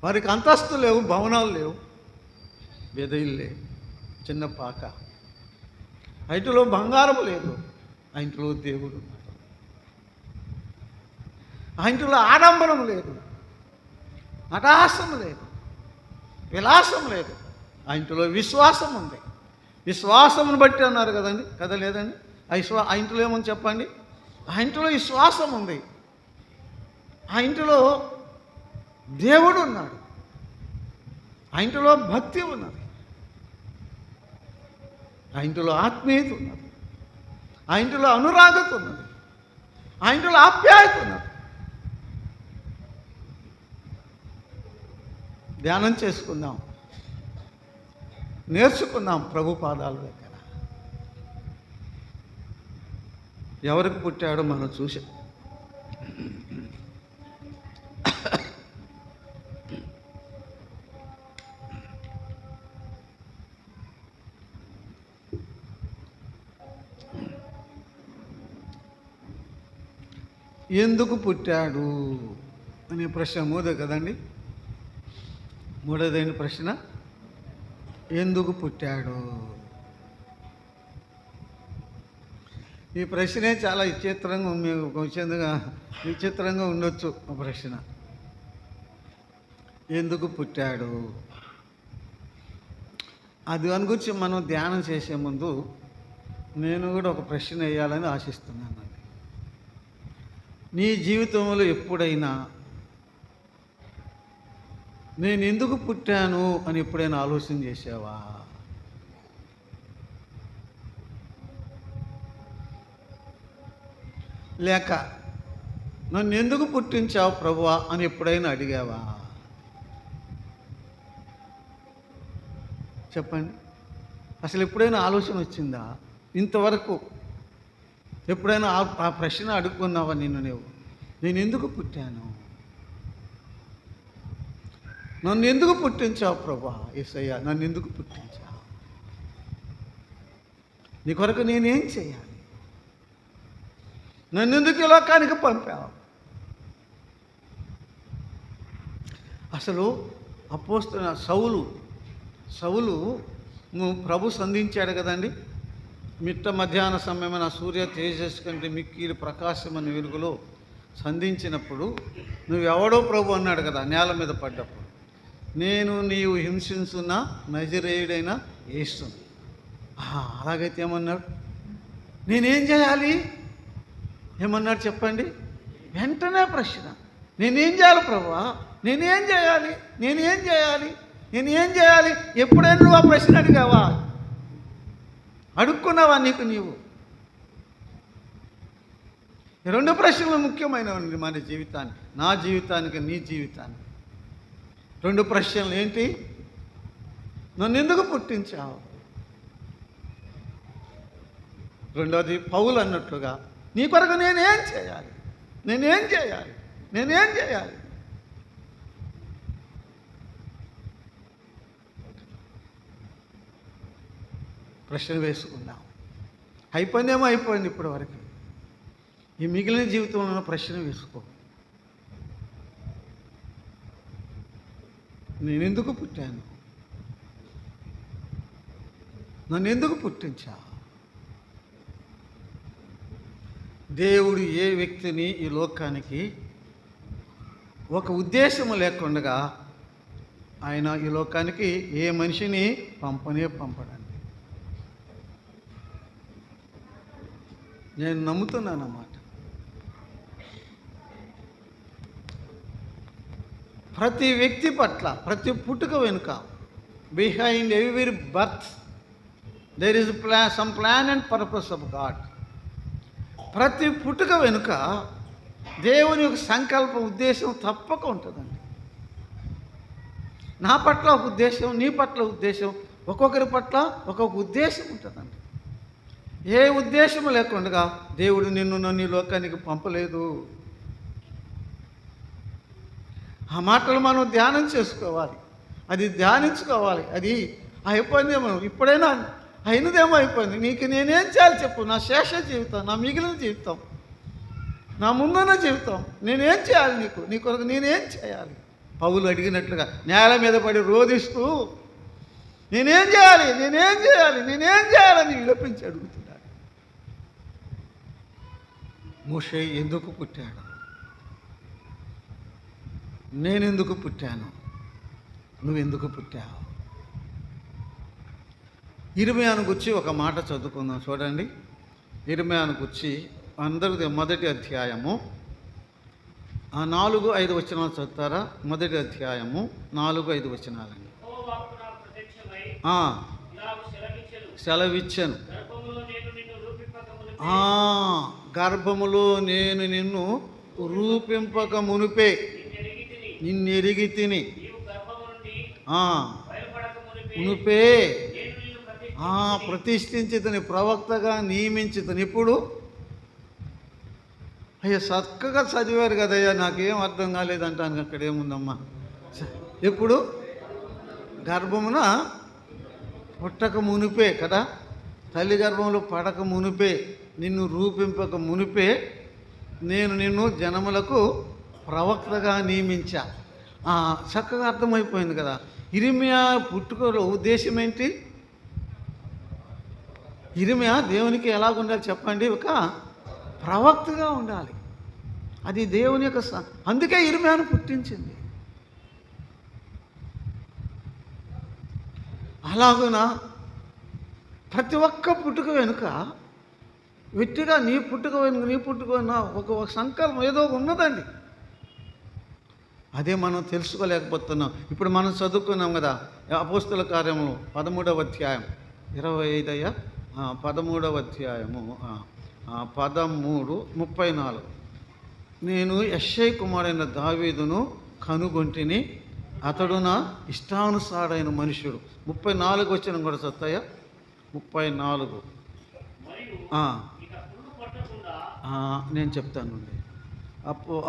వారికి అంతస్తు లేవు, భవనాలు లేవు, బెదయిల్లే, చిన్న పాక. ఆ ఇంటిలో బంగారం లేదు, ఆ ఇంటిలో దేవుడు ఉన్నాడు. ఆ ఇంటిలో ఆడంబరం లేదు, అటాసం లేదు, విలాసం లేదు. ఆ ఇంటిలో విశ్వాసం ఉంది. విశ్వాసమును బట్టి అన్నారు కదండి, కదా లేదండి? ఆ ఇంటిలో ఏమని చెప్పండి? ఆ ఇంటిలో విశ్వాసం ఉంది. ఆ ఇంటిలో దేవుడు ఉన్నాడు. ఆ ఇంటిలో భక్తి ఉన్నది. ఆ ఇంటిలో ఆత్మీయత ఉన్నది. ఆ ఇంటిలో అనురాగత ఉన్నది. ఆ ఇంటిలో ఆప్యాయత ఉన్నది. ధ్యానం చేసుకుందాం, నేర్చుకుందాం ప్రభు పాదాల దగ్గర. ఎవరికి పుట్టాడో మనం చూసాం. ఎందుకు పుట్టాడు అనే ప్రశ్న మూడో కదండి. మూడోదైన ప్రశ్న, ఎందుకు పుట్టాడు? ఈ ప్రశ్నే చాలా విచిత్రంగా ఉండొచ్చు. ఆ ప్రశ్న ఎందుకు పుట్టాడు అది దాని గురించి మనం ధ్యానం చేసే ముందు నేను కూడా ఒక ప్రశ్న వేయాలని ఆశిస్తున్నాను. నీ జీవితంలో ఎప్పుడైనా నేను ఎందుకు పుట్టాను అని ఎప్పుడైనా ఆలోచన చేసావా? లేక నన్ను ఎందుకు పుట్టించావు ప్రభువా అని ఎప్పుడైనా అడిగావా? చెప్పండి. అసలు ఎప్పుడైనా ఆలోచన వచ్చిందా? ఇంతవరకు ఎప్పుడైనా ఆ ప్రశ్న అడుక్కున్నావా? నేను ఎందుకు పుట్టాను? నన్ను ఎందుకు పుట్టించావు ప్రభువా? యేసయ్యా, నన్ను ఎందుకు పుట్టించావు? నీ కొరకు నేనేం చేయాలి? నన్ను ఎందుకు ఈ లోకానికి పంపావు? అసలు అపోస్తలుడైన సౌలు ప్రభు సంధించాడు కదండి. మిట్ట మధ్యాహ్న సమయమైన సూర్య తేజస్సు కంటే మిక్కిలి ప్రకాశమైన వెలుగులో సంధించినప్పుడు నువ్వెవడో ప్రభు అన్నాడు కదా నేల మీద పడ్డప్పుడు. నేను నీవు హింసించున్న నజరేయుడైన యేసు. అలాగైతే ఏమన్నాడు? నేనేం చేయాలి? ఏమన్నాడు చెప్పండి? వెంటనే ప్రశ్న, నేనేం చేయాలి ప్రభువా? నేనేం చేయాలి? ఎప్పుడైనా నువ్వు ఆ ప్రశ్న అడిగావా? అడుక్కున్నావా నీవు? ఈ రెండు ప్రశ్నలు ముఖ్యమైనవి మన జీవితానికి, నా జీవితానికి, నీ జీవితానికి. రెండు ప్రశ్నలు ఏంటి? నన్ను ఎందుకు పుట్టించావు? రెండోది పౌలు అన్నట్లుగా నీ కొరకు నేనేం చేయాలి? ప్రశ్న వేసుకుందాం. అయిపోయిందేమో అయిపోయింది ఇప్పటి వరకు. ఈ మిగిలిన జీవితంలో ప్రశ్న వేసుకో. నేను ఎందుకు పుట్టాను? నన్ను ఎందుకు పుట్టించా? దేవుడు ఏ వ్యక్తిని ఈ లోకానికి ఒక ఉద్దేశం లేకుండా ఆయన ఈ లోకానికి ఏ మనిషిని పంపడండి. నేను నమ్ముతున్నానన్నమాట. ప్రతి వ్యక్తి పట్ల, ప్రతి పుట్టుక వెనుక, behind every birth there is some plan and purpose of God. ప్రతి పుట్టుక వెనుక దేవుని యొక్క సంకల్ప ఉద్దేశం తప్పక ఉంటుందండి. నా పట్ల ఒక ఉద్దేశం, నీ పట్ల ఉద్దేశం, ఒక్కొక్కరి పట్ల ఒక్కొక్క ఉద్దేశం ఉంటుందండి. ఏ ఉద్దేశం లేకుండా దేవుడు నన్ను ఈ లోకానికి పంపలేదు. ఆ మాటలు మనం ధ్యానం చేసుకోవాలి, అది ధ్యానించుకోవాలి. అది అయిపోయిందేమో, ఇప్పుడైనా అయినదేమో అయిపోయింది. నీకు నేనేం చేయాలి చెప్పు? నా శేష జీవితం, నా మిగిలిన జీవితం, నా ముందున్న జీవితం నేనేం చేయాలి? నీ కొరకు నేనేం చేయాలి? పౌలు అడిగినట్లుగా నేల మీద పడి రోధిస్తూ నేనేం చేయాలని విలపించి అడుగుతున్నాడు. మోషే ఎందుకు పుట్టాడు? నేనెందుకు పుట్టాను? నువ్వెందుకు పుట్టావు? ఇర్మియాను గురించి ఒక మాట చదువుకుందాం. చూడండి, ఇర్మియాను గురించి అందరిది మొదటి అధ్యాయము 4-5 వచనాలు చదువుతారా? మొదటి అధ్యాయము 4-5 వచనాలండి. సెలవిచ్చాను, గర్భములో నేను నిన్ను రూపింపక మునిపే నిన్నెరిగి తిని, మునిపే ప్రతిష్ఠించితని, ప్రవక్తగా నియమించితని. ఇప్పుడు అయ్యా చక్కగా చదివారు కదయ్యా, నాకేం అర్థం కాలేదంటాను. అక్కడ ఏముందమ్మా? ఎప్పుడు? గర్భమున పుట్టక మునిపే కదా, తల్లి గర్భంలో పడక మునిపే, నిన్ను రూపింపక మునిపే నేను నిన్ను జనములకు ప్రవక్తగా నియమించా. చక్కగా అర్థమైపోయింది కదా. ఇర్మియా పుట్టుకలో ఉద్దేశం ఏంటి? ఇర్మియా దేవునికి ఎలాగుండాలి చెప్పండి? ఒక ప్రవక్తగా ఉండాలి. అది దేవుని యొక్క అందుకే ఇర్మియాను పుట్టించింది. అలాగున ప్రతి ఒక్క పుట్టుక వెనుక వెట్టిగా నీ పుట్టుక ఒక సంకల్పం ఏదో ఉన్నదండి. అదే మనం తెలుసుకోలేకపోతున్నాం. ఇప్పుడు మనం చదువుకున్నాం కదా, అపోస్తల కార్యములు 13వ అధ్యాయం 25 13వ అధ్యాయము 13:34. నేను యెష్షై కుమారుడైన దావీదును కనుగొంటిని, అతడు నా ఇష్టానుసారైన మనుష్యుడు. 34 వచనం కూడా చదువుతాయా? 34 నేను చెప్తానండి.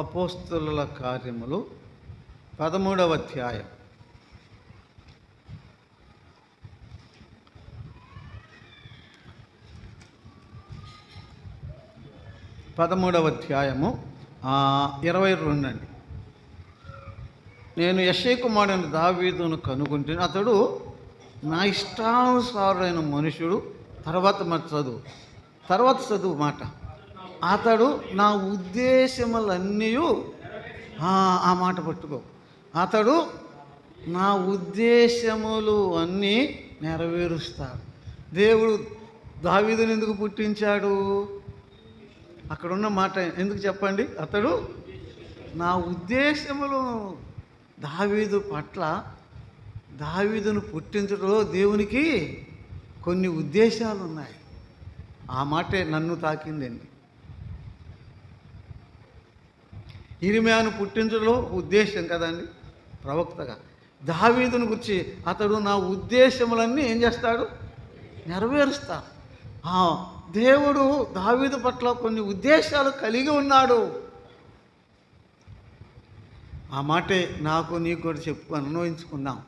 అపోస్తలుల కార్యములు 13వ అధ్యాయం 22 అండి. నేను యెష్షై కుమారుడైన దావీదును కనుగొంటిని, అతడు నా ఇష్టానుసారుడైన మనుషుడు. తర్వాత చదువు మాట, అతడు నా ఉద్దేశములన్నీ, ఆ మాట పట్టుకో, అతడు నా ఉద్దేశములు అన్నీ నెరవేరుస్తాడు. దేవుడు దావీదుని ఎందుకు పుట్టించాడు? అక్కడున్న మాట ఎందుకు చెప్పండి? అతడు నా ఉద్దేశములు, దావీదు పట్ల దావీదును పుట్టించడంలో దేవునికి కొన్ని ఉద్దేశాలు ఉన్నాయి. ఆ మాటే నన్ను తాకిందండి. ఇర్మియాను పుట్టించడంలో ఉద్దేశం కదండి, ప్రవక్తగా. దావీదును గురించి అతడు నా ఉద్దేశములన్నీ ఏం చేస్తాడు? నెరవేరుస్తాడు. దేవుడు దావీదు పట్ల కొన్ని ఉద్దేశాలు కలిగి ఉన్నాడు. ఆ మాటే నాకు నీకు కూడా అన్వయించుకుందాం.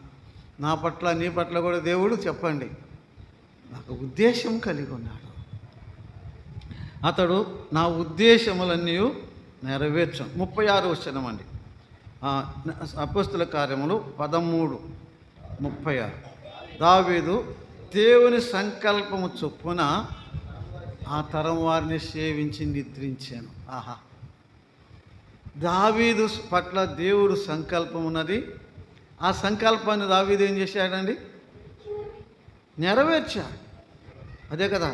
నా పట్ల నీ పట్ల కూడా దేవుడు చెప్పండి, ఒక ఉద్దేశం కలిగి ఉన్నాడు. అతడు నా ఉద్దేశములన్నీ నెరవేర్చను. 36వ వచనం అండి, అపోస్తుల కార్యములు 13:36. దావీదు దేవుని సంకల్పము చొప్పున ఆ తరం వారిని సేవించి నిద్రించాను. ఆహా, దావీదు పట్ల దేవుడు సంకల్పం ఉన్నది. ఆ సంకల్పాన్ని దావీదు ఏం చేశాడండి? నెరవేర్చాడు. అదే కదా,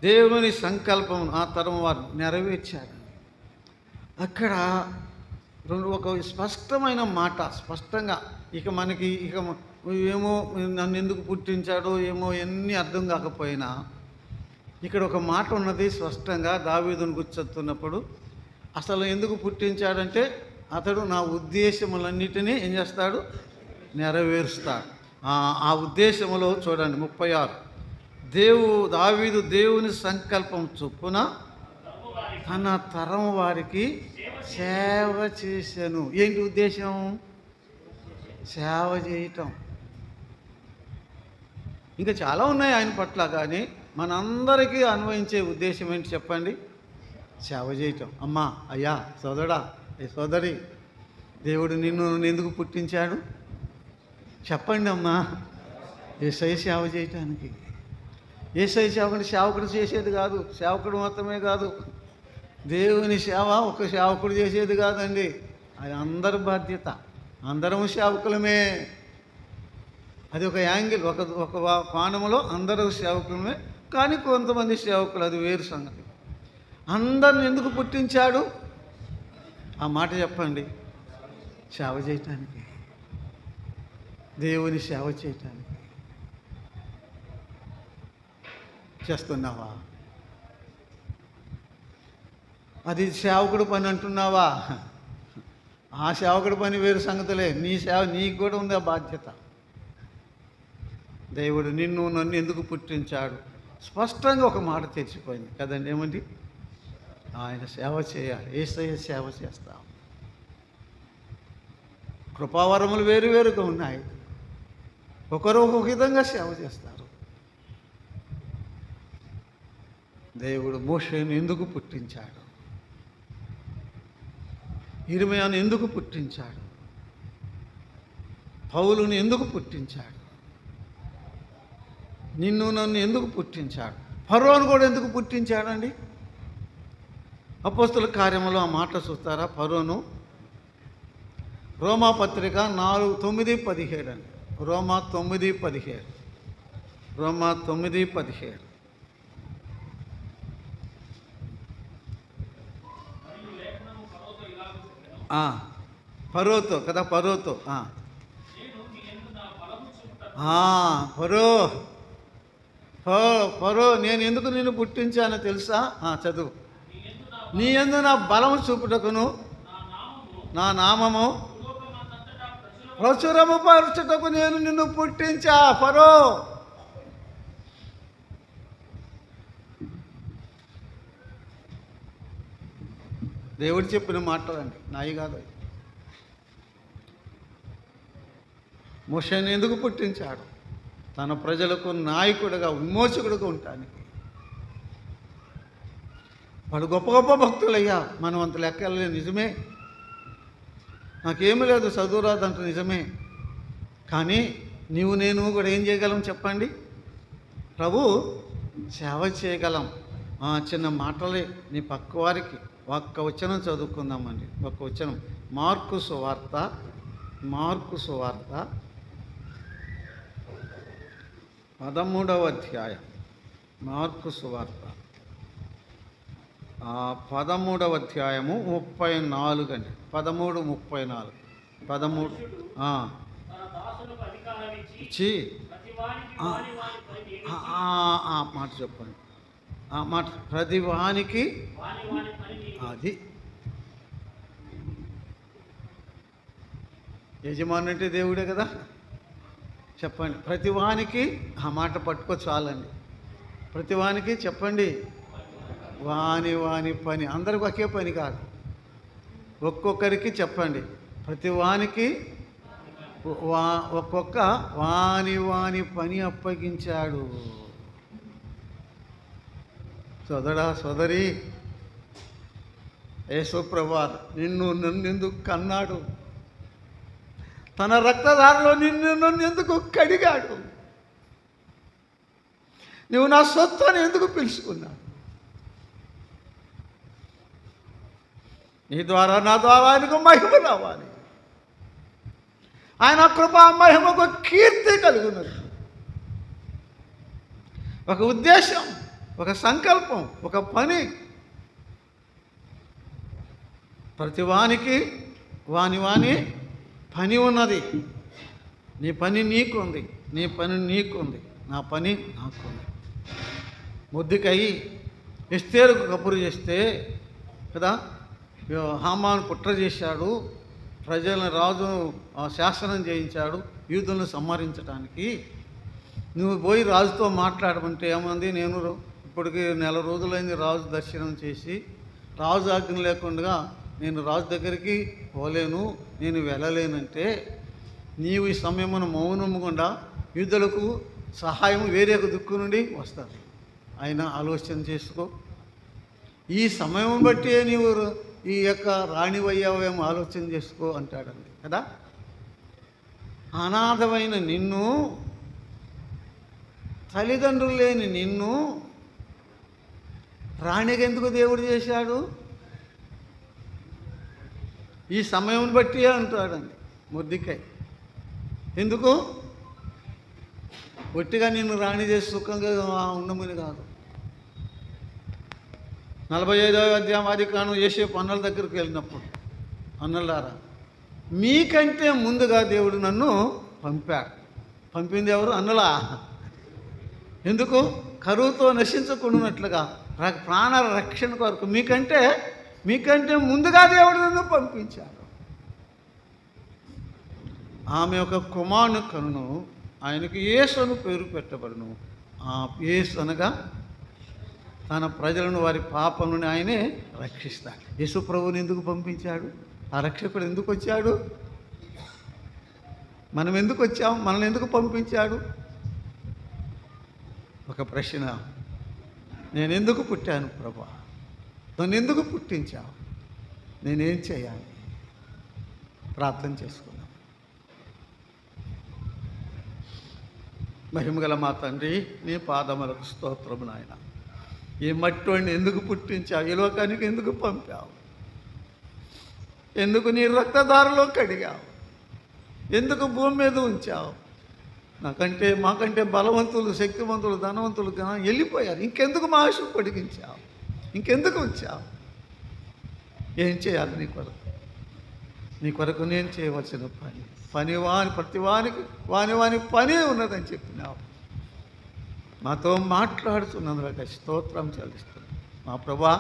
దేవుని సంకల్పం ఆ తరం వారు నెరవేర్చాడు. అక్కడ ఒక స్పష్టమైన మాట, స్పష్టంగా ఇక మనకి ఏమో నన్ను ఎందుకు పుట్టించాడో ఏమో ఎన్ని అర్థం కాకపోయినా ఇక్కడ ఒక మాట ఉన్నది స్పష్టంగా. దావీదును గుర్తొస్తున్నప్పుడు అసలు ఎందుకు పుట్టించాడంటే అతడు నా ఉద్దేశములన్నిటినీ ఏం చేస్తాడు? నెరవేరుస్తాడు. ఆ ఉద్దేశములో చూడండి 36, దావీదు దేవుని సంకల్పం చొప్పున తన తరం వారికి సేవ చేశాను. ఏంటి ఉద్దేశం? సేవ చేయటం. ఇంకా చాలా ఉన్నాయి ఆయన పట్ల, కానీ మనందరికీ అన్వయించే ఉద్దేశం ఏంటి చెప్పండి? సేవ చేయటం. అమ్మా, అయ్యా, సోదరుడా, సోదరి, దేవుడు నిన్ను ఎందుకు పుట్టించాడు చెప్పండి అమ్మా? యేసయ్య సేవ చేయటానికి. యేసయ్య సేవకుడు చేసేది కాదు, సేవకుడు మాత్రమే కాదు, దేవుని సేవ ఒక సేవకుడు చేసేది కాదండి, అది అందరి బాధ్యత. అందరం సేవకులమే. అది ఒక యాంగిల్, ఒక కోణంలో అందరూ సేవకులమే, కానీ కొంతమంది సేవకులు, అది వేరు సంగతి. అందరిని ఎందుకు పుట్టించాడు? ఆ మాట చెప్పండి. సేవ చేయటానికి, దేవుని సేవ చేయటానికి. చేస్తున్నావా? అది సేవకుడు పని అంటున్నావా? ఆ సేవకుడు పని వేరు సంగతులే. నీ సేవ, నీకు కూడా ఉంది ఆ బాధ్యత. దేవుడు నన్ను ఎందుకు పుట్టించాడు? స్పష్టంగా ఒక మాట తెచ్చిపోయింది కదండి. ఏమండి? ఆయన సేవ చేయాలి. యేసయ్య సేవ చేస్తాం. కృపావరములు వేరువేరుగా ఉన్నాయి. ఒకరు ఒక విధంగా సేవ చేస్తారు. దేవుడు మోషేను ఎందుకు పుట్టించాడు? ఇర్మీయాను ఎందుకు పుట్టించాడు? పౌలుని ఎందుకు పుట్టించాడు? నన్ను ఎందుకు పుట్టించాడు? ఫరోను కూడా ఎందుకు పుట్టించాడండి? అపోస్తుల కార్యములో ఆ మాట చూస్తారా? ఫరోను రోమా పత్రిక 4:9-17 అండి. రోమా 9:17. రోమా 9:17. ఫరోతో కదా, ఫరోతో. ఫరో నేను ఎందుకు నిన్ను పుట్టించానో తెలుసా? చదువు. నీ యందు నా బలము చూపుటకును నా నామము ప్రచురము పరచుటకు నేను నిన్ను పుట్టించా. ఫరో, దేవుడు చెప్పిన మాటలండి, నాయి కాదు. మోషేను ఎందుకు పుట్టించాడు? తన ప్రజలకు నాయకుడిగా, విమోచకుడిగా ఉండటానికి. వాడు గొప్ప గొప్ప భక్తులయ్యా, మనం అంత లెక్కలే, నిజమే. నాకేమీ లేదు, చదువు రాదంట, నిజమే. కానీ నేను కూడా ఏం చేయగలం చెప్పండి? ప్రభు సేవ చేయగలం. చిన్న మాటలే నీ పక్క వారికి ఒక్క వచనం చదువుకుందామండి. ఒక్క వచనం, మార్కు సువార్త 13వ అధ్యాయం. మార్కు సువార్త 13వ అధ్యాయము 34 అండి. 13:34. 13 ఇచ్చి మాట చెప్పండి. ఆ మాట, ప్రతి వానికి అది యజమాని అంటే దేవుడే కదా. చెప్పండి, ప్రతివానికి ఆ మాట పట్టుకో చాలండి. ప్రతివానికి చెప్పండి, వాని పని. అందరికి ఒకే పని కాదు, ఒక్కొక్కరికి చెప్పండి. ప్రతివానికి ఒక్కొక్క వాని పని అప్పగించాడు. సోదరా సోదరి, యేసుప్రభు నన్నెందుకు కన్నాడు? తన రక్తధారలో నన్నెందుకు కడిగాడు? నువ్వు నా సొత్తు అని ఎందుకు పిలుచుకున్నావు? నీ ద్వారా నా ద్వారా ఆయనకు మహిమ రావాలి. ఆయన కృపా మహిమకు కీర్తి కలుగునట్టు ఒక ఉద్దేశం, ఒక సంకల్పం, ఒక పని ప్రతివానికి వాని పని ఉన్నది. నీ పని నీకుంది, నీ పని నీకుంది, నా పని నాకుంది. మొద్దుకై ఎస్తేరుకు కబురు చేస్తే కదా, హామాను కుట్ర చేశాడు, ప్రజలను రాజును శాసనం చేయించాడు యూదులను సంహరించడానికి. నువ్వు పోయి రాజుతో మాట్లాడమంటే ఏమంది, నేను ఇప్పటికి 1 రోజులైంది రాజు దర్శనం చేసి, రాజు ఆజ్ఞ లేకుండా నేను రాజు దగ్గరికి పోలేను, నేను వెళ్ళలేనంటే నీవు ఈ సమయమున మౌనముకుండా యూదులకు సహాయం వేరే ఒక దిక్కు నుండి వస్తుంది. ఆయన ఆలోచన చేసుకో. ఈ సమయం బట్టి నీవు ఈ యొక్క రాణివయ్యావేమో ఆలోచన చేసుకో అంటాడండి కదా. అనాథమైన నిన్ను, తల్లిదండ్రులు లేని నిన్ను రాణిగా ఎందుకు దేవుడు చేశాడు? ఈ సమయం బట్టి అంటాడండి మొద్దికాయ. ఎందుకు? ఒట్టిగా నిన్ను రాణి చేసి సుఖంగా ఉండమని కాదు. 45వ అధ్యాయం ఆదికాండం యోసేపు అన్నల దగ్గరికి వెళ్ళినప్పుడు, అన్నలారా మీకంటే ముందుగా దేవుడు నన్ను పంపాడు. పంపింది ఎవరు? అన్నలా. ఎందుకు? కరువుతో నశించకుండానట్లుగా ప్రాణ రక్షణ కొరకు మీకంటే ముందుగా దేవుడు నన్ను పంపించాడు. ఆమె ఒక కుమారుని కనును, ఆయనకు యేసు అని పేరు పెట్టబడును. ఆ యేసు అనగా తన ప్రజలను వారి పాపం నుండి ఆయనే రక్షిస్తాడు. యేసు ప్రభువుని ఎందుకు పంపించాడు? ఆ రక్షకుడు ఎందుకు వచ్చాడు? మనం ఎందుకు వచ్చాం? మనల్ని ఎందుకు పంపించాడు? ఒక ప్రశ్న. నేను ఎందుకు పుట్టాను ప్రభా? నన్ను ఎందుకు పుట్టించావు? నేనేం చేయాలి? ప్రార్థన చేసుకున్నాం. మహిమగల మా తండ్రి, నీ పాదములకు స్తోత్రము నాయన. ఈ మట్టిని ఎందుకు పుట్టించావు? ఈ లోకానికి ఎందుకు పంపావు? ఎందుకు నీ రక్తధారలో కడిగావు? ఎందుకు భూమి మీద ఉంచావు? మాకంటే బలవంతులు, శక్తివంతులు, ధనవంతులు వెళ్ళిపోయారు. ఇంకెందుకు మా ఆశ పొడిగించావు? ఇంకెందుకు వచ్చావు? ఏం చేయాలి నీ కొరకు? నీ కొరకు నేను చేయవలసిన పని ప్రతివానికి వాని పని ఉన్నదని చెప్పినావు. మాతో మాట్లాడుతున్నందుకు స్తోత్రం చెల్లిస్తున్నాను. మా ప్రభా,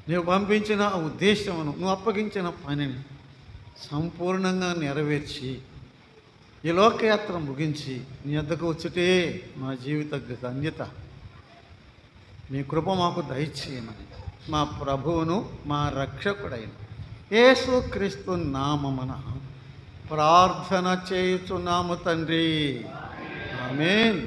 నువ్వు పంపించిన ఉద్దేశమును, నువ్వు అప్పగించిన పనిని సంపూర్ణంగా నెరవేర్చి ఈ లోకయాత్ర ముగించి నీ వద్దకు వచ్చుటే మా జీవిత ధన్యత. మీ కృప మాకు దయచేయమని మా ప్రభువును మా రక్షకుడైన యేసుక్రీస్తు నామమున ప్రార్థన చేయుచున్నాము తండ్రి. ఆమేన్.